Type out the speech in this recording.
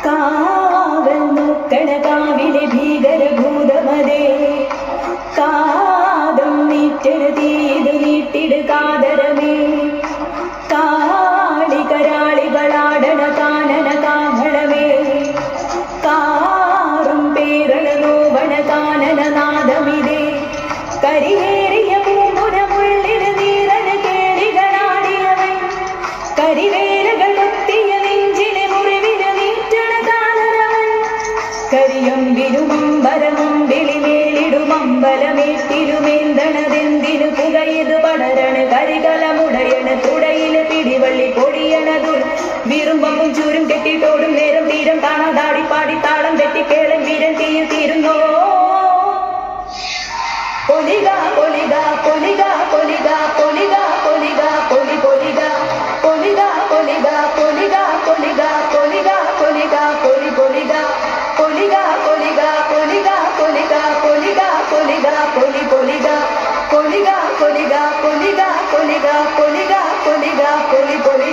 കാവൽ നോക്കണ കാവിലെ ഭീകരഭൂതമതേ കാതം നീറ്റെടു തീതു നീട്ടിട് കാതരമേ കാളി കരാളികളാടണ കാനന കാഹളമേ കാറും പേരണ നോവണ കാനന നാദമിതേ കരിവേറിയ പൂമ്പുരമുള്ളിൽ നീറന കേളികളാടിയവൻ കരിവേലകൾ കൊത്തിയ നെഞ്ചിലെ മുറിവിന് നീറ്റണ കാനനവൻ കരിയമ്പിരുമമ്പരമുമ്പിളി മേലിടുമമ്പലമേറ്റിലുമേന്തണതെന്തിനു പുകയത് പടരണ കരികലമുടയണ തുടയില് പിടിവള്ളി പൊടിയണതുൾ വീറുമ്പും ചൂരും കെട്ടിട്ടോടും നേരം തീരം കാണാതാടി പാടി താളം തെറ്റിക്കേളൻ വീരൻ തീയിൽ തീരുന്നോ പൊലിക പൊലിക പൊലിക പൊലിക പൊലിക പൊലിക പൊലി പൊലിക പൊലിക പൊലിക പൊലിക പൊലിക പൊലിക പൊലിക പൊലി പൊലിക പൊലിക പൊലിക പൊലിക പൊലിക പൊലിക പൊലിക പൊലി പൊലിക പൊലിക പൊലിക പൊലിക പൊലിക പൊലിക പൊലിക പൊലി പൊലിക